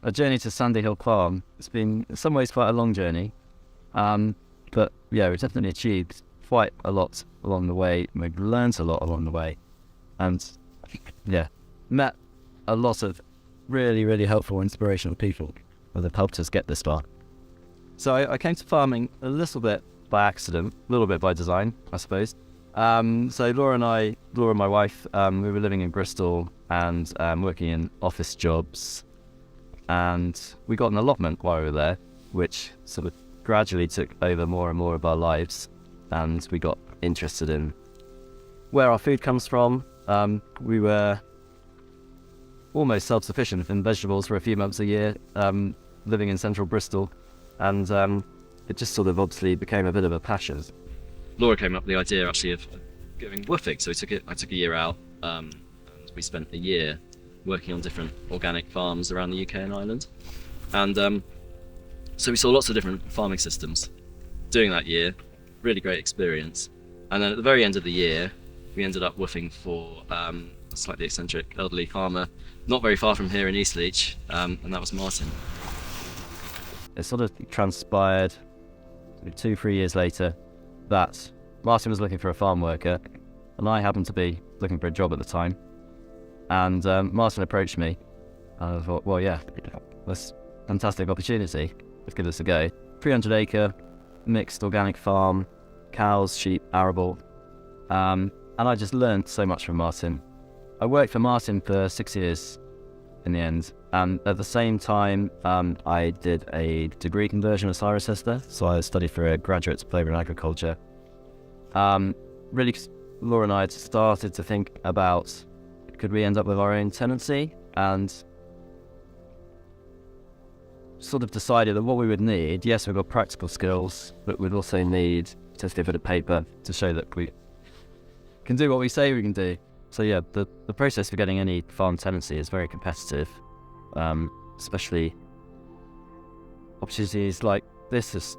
a journey to Sandy Hill Farm. It's been in some ways quite a long journey, but yeah, we've definitely achieved quite a lot along the way. We've learned a lot along the way, and yeah, met a lot of really, really helpful, inspirational people that have helped us get this far. So I came to farming a little bit by accident, a little bit by design, I suppose. So Laura, my wife, we were living in Bristol and working in office jobs, and we got an allotment while we were there, which sort of gradually took over more and more of our lives, and we got interested in where our food comes from. We were almost self-sufficient in vegetables for a few months a year, living in central Bristol, and it just sort of obviously became a bit of a passion. Laura came up with the idea actually of going woofing, so I took a year out, and we spent a year working on different organic farms around the UK and Ireland, and so we saw lots of different farming systems. Doing that year, really great experience, and then at the very end of the year, we ended up woofing for a slightly eccentric elderly farmer, not very far from here in Eastleach, and that was Martin. It sort of transpired 2-3 years later that Martin was looking for a farm worker, and I happened to be looking for a job at the time. And Martin approached me, and I thought, well, yeah, that's a fantastic opportunity. Let's give this a go. 300-acre mixed organic farm, cows, sheep, arable, and I just learned so much from Martin. I worked for Martin for 6 years in the end, and at the same time, I did a degree conversion as siverside, so I studied for a graduate diploma in agriculture. Really, Laura and I had started to think about, could we end up with our own tenancy, and sort of decided that what we would need, yes, we've got practical skills, but we'd also need potentially a bit of paper to show that we can do what we say we can do. So yeah, the process for getting any farm tenancy is very competitive, especially opportunities like this is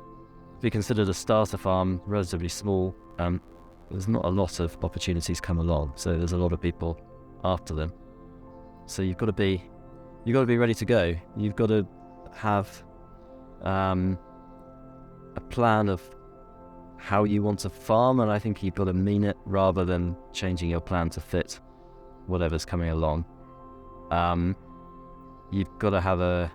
be considered a starter farm, relatively small. There's not a lot of opportunities come along, so there's a lot of people after them. So you've got to be ready to go. You've got to have a plan of how you want to farm, and I think you've got to mean it rather than changing your plan to fit whatever's coming along. You've got to have a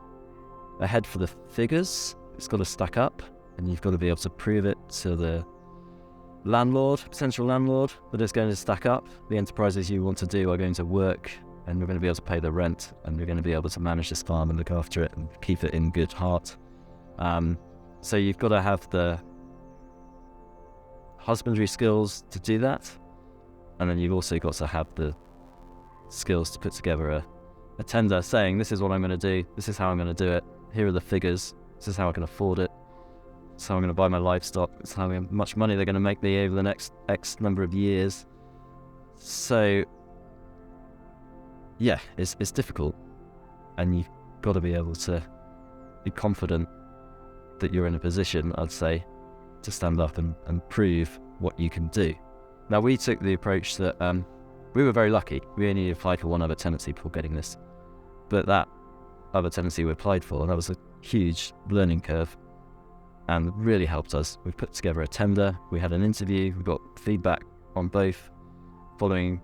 head for the figures. It's got to stack up, and you've got to be able to prove it to the potential landlord, that it's going to stack up. The enterprises you want to do are going to work, and you're going to be able to pay the rent, and you're going to be able to manage this farm and look after it and keep it in good heart. So you've got to have the husbandry skills to do that, and then you've also got to have the skills to put together a tender saying, this is what I'm going to do, this is how I'm going to do it, here are the figures, this is how I can afford it, this is how I'm going to buy my livestock, this is how much money they're going to make me over the next X number of years. So yeah, it's difficult, and you've got to be able to be confident that you're in a position, I'd say, to stand up and prove what you can do. Now, we took the approach that we were very lucky. We only applied for one other tenancy before getting this, but that other tenancy we applied for, that was a huge learning curve and really helped us. We put together a tender, we had an interview, we got feedback on both following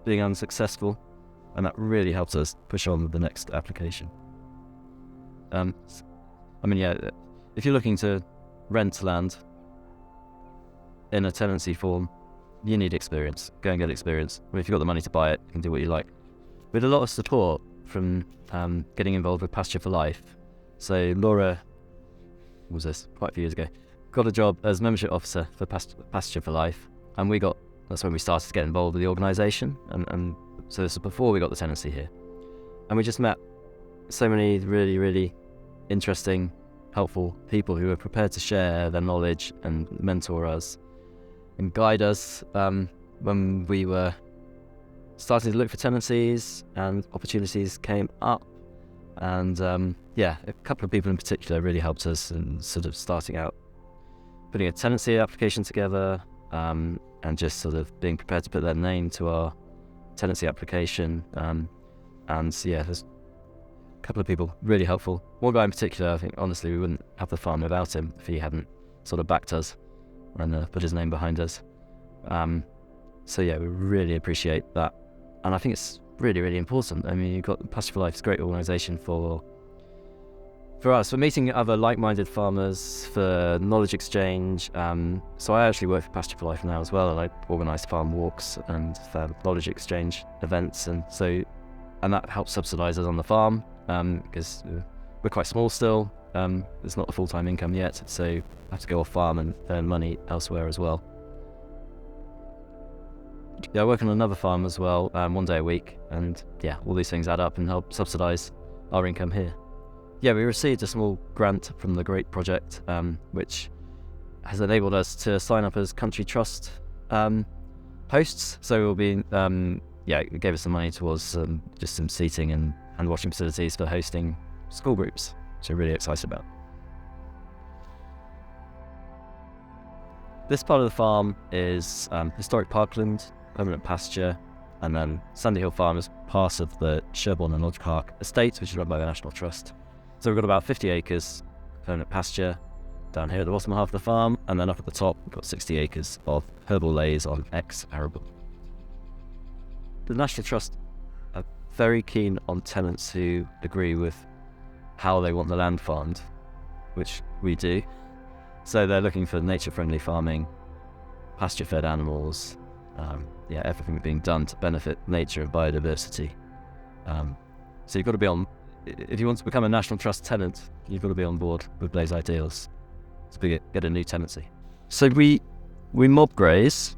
being unsuccessful, and that really helped us push on with the next application. I mean, yeah, if you're looking to rent land in a tenancy form, you need experience. Go and get experience. But if you've got the money to buy it, you can do what you like. We had a lot of support from getting involved with Pasture for Life. So Laura, was this quite a few years ago, got a job as membership officer for Pasture for Life, and that's when we started to get involved with the organisation, and so this was before we got the tenancy here. And we just met so many really, really interesting, helpful people who were prepared to share their knowledge and mentor us and guide us when we were starting to look for tenancies and opportunities came up. And a couple of people in particular really helped us in sort of starting out, putting a tenancy application together, and just sort of being prepared to put their name to our tenancy application. There's couple of people really helpful. One guy in particular, I think honestly we wouldn't have the farm without him if he hadn't sort of backed us and put his name behind us. So yeah, we really appreciate that, and I think it's really, really important. I mean, you've got Pasture for Life, it's a great organisation for us, for meeting other like-minded farmers, for knowledge exchange. So I actually work for Pasture for Life now as well, and I organise farm walks and knowledge exchange events, and that helps subsidise us on the farm, because we're quite small still. It's not a full-time income yet, so I have to go off farm and earn money elsewhere as well. Yeah, I work on another farm as well, 1 day a week, and yeah, all these things add up and help subsidise our income here. Yeah, we received a small grant from the Great Project, which has enabled us to sign up as country trust hosts. So we'll be, it gave us some money towards just some seating and hand washing facilities for hosting school groups, which I'm really excited about. This part of the farm is historic parkland, permanent pasture, and then Sandy Hill Farm is part of the Sherborne and Lodge Park estate, which is run by the National Trust. So we've got about 50 acres permanent pasture down here at the bottom half of the farm, and then up at the top we've got 60 acres of herbal lays on ex-arable. The National Trust are very keen on tenants who agree with how they want the land farmed, which we do. So they're looking for nature-friendly farming, pasture-fed animals, everything being done to benefit nature and biodiversity. So you've got to be on, if you want to become a National Trust tenant, you've got to be on board with Blaze Ideals to get a new tenancy. So we mob graze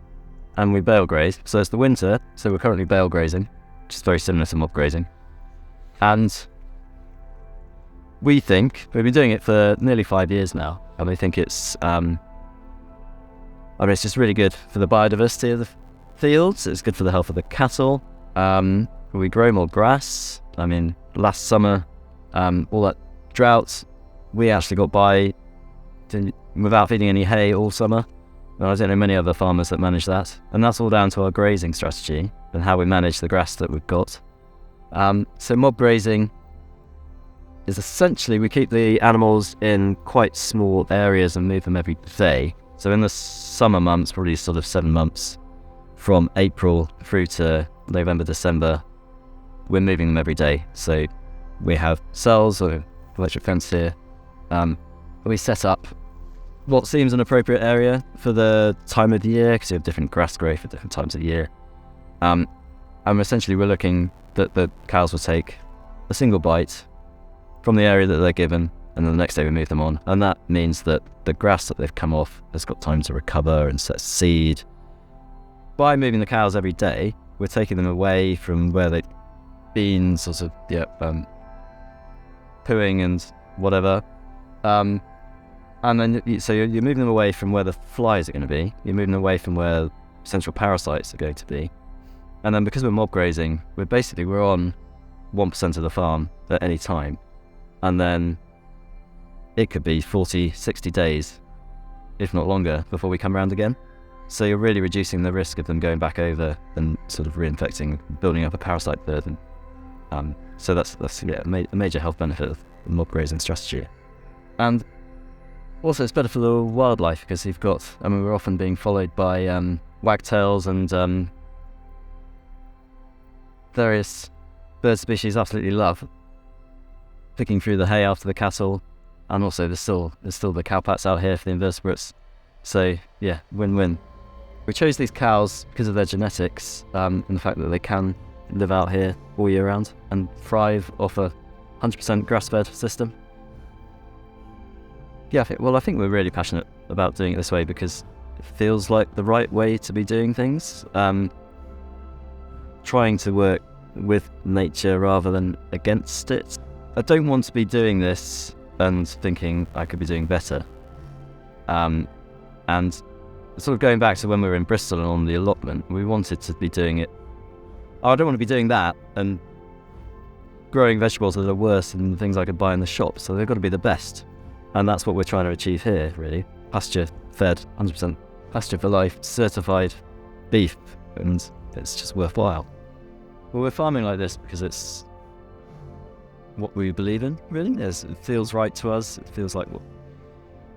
and we bale graze. So it's the winter, so we're currently bale grazing, which is very similar to mob grazing. And we think, we've been doing it for nearly 5 years now, and we think it's it's just really good for the biodiversity of the fields. It's good for the health of the cattle. We grow more grass. I mean, last summer, all that drought, we actually got by without feeding any hay all summer. And I don't know many other farmers that manage that. And that's all down to our grazing strategy and how we manage the grass that we've got. So mob grazing is essentially we keep the animals in quite small areas and move them every day. So in the summer months, probably sort of 7 months, from April through to November, December, we're moving them every day. So we have cells or electric fence here. We set up what seems an appropriate area for the time of the year, because you have different grass growth at different times of the year. And essentially we're looking that the cows will take a single bite from the area that they're given, and then the next day we move them on. And that means that the grass that they've come off has got time to recover and set seed. By moving the cows every day, we're taking them away from where they've been sort of pooing and whatever. And then so you're moving them away from where the flies are going to be. You're moving them away from where central parasites are going to be. And then because we're mob grazing, we're on 1% of the farm at any time. And then it could be 40, 60 days, if not longer, before we come around again. So you're really reducing the risk of them going back over and sort of reinfecting, building up a parasite burden. So that's a major health benefit of the mob grazing strategy. And also it's better for the wildlife, because we're often being followed by wagtails and various bird species absolutely love picking through the hay after the cattle, and also there's still the cowpats out here for the invertebrates. So yeah, win-win. We chose these cows because of their genetics, and the fact that they can live out here all year round and thrive off a 100% grass-fed system. Yeah, I think we're really passionate about doing it this way because it feels like the right way to be doing things. Trying to work with nature rather than against it. I don't want to be doing this and thinking I could be doing better. And sort of going back to when we were in Bristol and on the allotment, we wanted to be doing it. I don't want to be doing that and growing vegetables that are worse than the things I could buy in the shop, so they've got to be the best. And that's what we're trying to achieve here, really. Pasture-fed, 100% Pasture for Life, certified beef, and it's just worthwhile. Well, we're farming like this because it's what we believe in, really. It feels right to us. It feels like, well,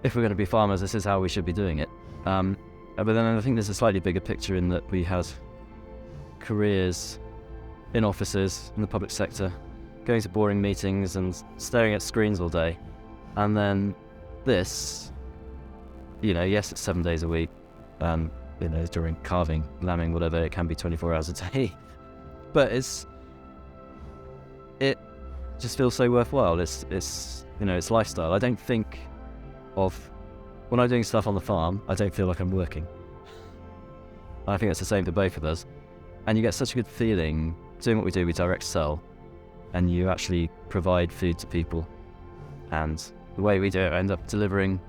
if we're going to be farmers, this is how we should be doing it. But then I think there's a slightly bigger picture in that we had careers in offices, in the public sector, going to boring meetings and staring at screens all day. And then this, yes, it's 7 days a week. During calving, lambing, whatever, it can be 24 hours a day. But it just feels so worthwhile. It's lifestyle. I don't think of, when I'm doing stuff on the farm, I don't feel like I'm working. I think it's the same for both of us. And you get such a good feeling doing what we do. We direct sell, and you actually provide food to people. And the way we do it, I end up delivering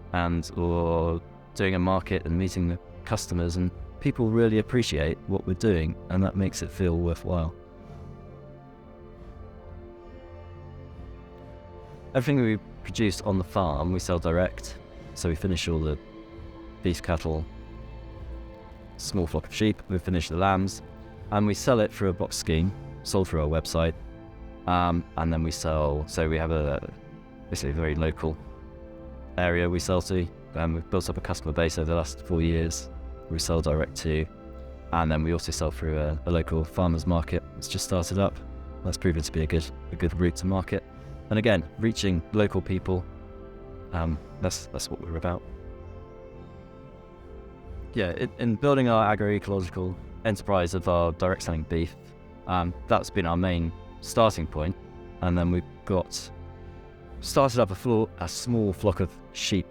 or doing a market and meeting the customers, and people really appreciate what we're doing, and that makes it feel worthwhile. Everything we produce on the farm, we sell direct. So we finish all the beef, cattle, small flock of sheep, we finish the lambs, and we sell it through a box scheme, sold through our website. And then we sell, so we have basically a very local area we sell to. We've built up a customer base over the last 4 years. We sell direct to, and then we also sell through a local farmers market that's just started up. That's proven to be a good route to market. And again, reaching local people, that's what we're about. Yeah, in building our agroecological enterprise of our direct selling beef, that's been our main starting point. And then we've started up a small flock of sheep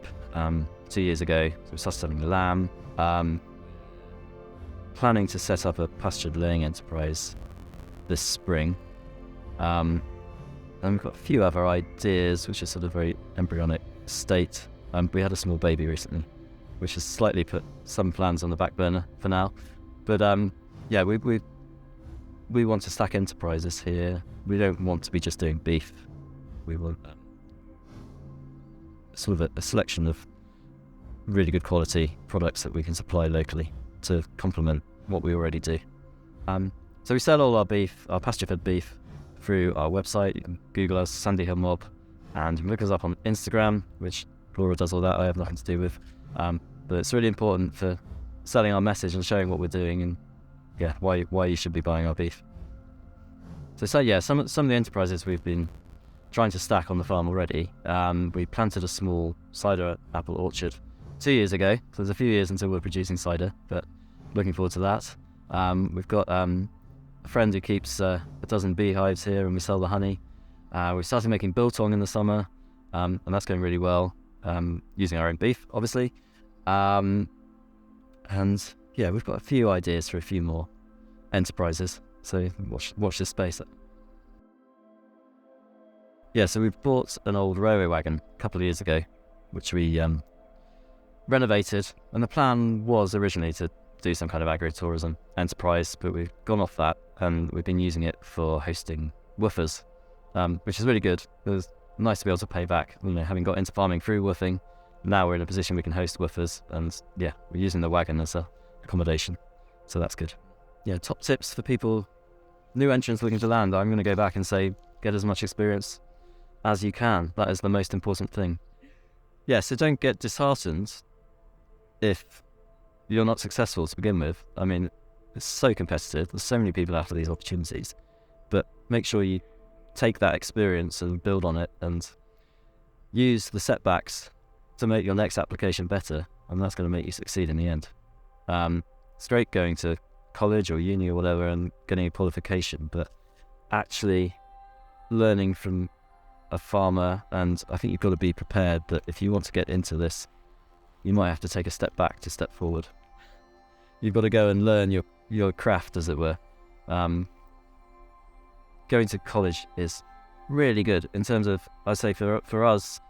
2 years ago. So we started selling the lamb. Planning to set up a pastured laying enterprise this spring. And we've got a few other ideas, which are sort of very embryonic state. We had a small baby recently, which has slightly put some plans on the back burner for now. But we want to stack enterprises here. We don't want to be just doing beef. We want sort of a selection of really good quality products that we can supply locally to complement what we already do. So we sell all our beef, our pasture-fed beef, through our website. You can Google us, Sandy Hill Mob, and you can look us up on Instagram, which Laura does all that. I have nothing to do with. But it's really important for selling our message and showing what we're doing, and why you should be buying our beef. Some of the enterprises we've been trying to stack on the farm already. We planted a small cider apple orchard 2 years ago, so there's a few years until we're producing cider, but looking forward to that. We've got a friend who keeps a dozen beehives here, and we sell the honey. We started making biltong in the summer, and that's going really well, using our own beef, obviously. We've got a few ideas for a few more enterprises, so watch this space. So we bought an old railway wagon a couple of years ago, which we renovated, and the plan was originally to do some kind of agritourism enterprise, but we've gone off that, and we've been using it for hosting woofers, which is really good. It was nice to be able to pay back, having got into farming through woofing. Now we're in a position we can host woofers, and we're using the wagon as a accommodation, so that's good. Top tips for people, new entrants looking to land. I'm going to go back and say, get as much experience as you can. That is the most important thing. So don't get disheartened if you're not successful to begin with. I mean, it's so competitive. There's so many people after these opportunities. But make sure you take that experience and build on it, and use the setbacks to make your next application better, and that's going to make you succeed in the end. It's great going to college or uni or whatever and getting a qualification, but actually learning from a farmer, and I think you've got to be prepared that if you want to get into this, you might have to take a step back to step forward. You've got to go and learn your craft, as it were. Going to college is really good in terms of, I'd say for us,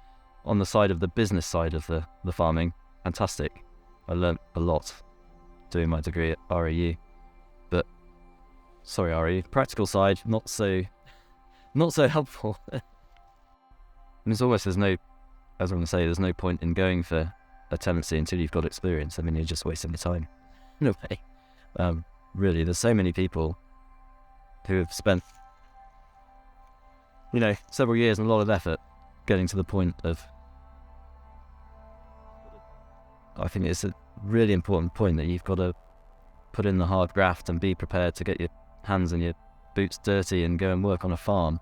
on the side of the business side of the farming, fantastic. I learnt a lot doing my degree at RAU. But, sorry RAU, practical side, not so helpful. And it's almost, there's no point in going for a tenancy until you've got experience. I mean, you're just wasting your time, in a way. Really, there's so many people who have spent several years and a lot of effort getting to the point of. I think it's a really important point that you've got to put in the hard graft and be prepared to get your hands and your boots dirty and go and work on a farm,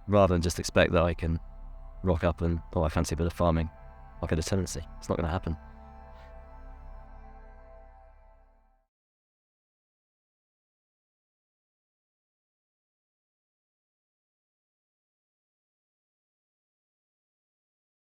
rather than just expect that I can rock up and, I fancy a bit of farming, I'll get a tenancy. It's not going to happen.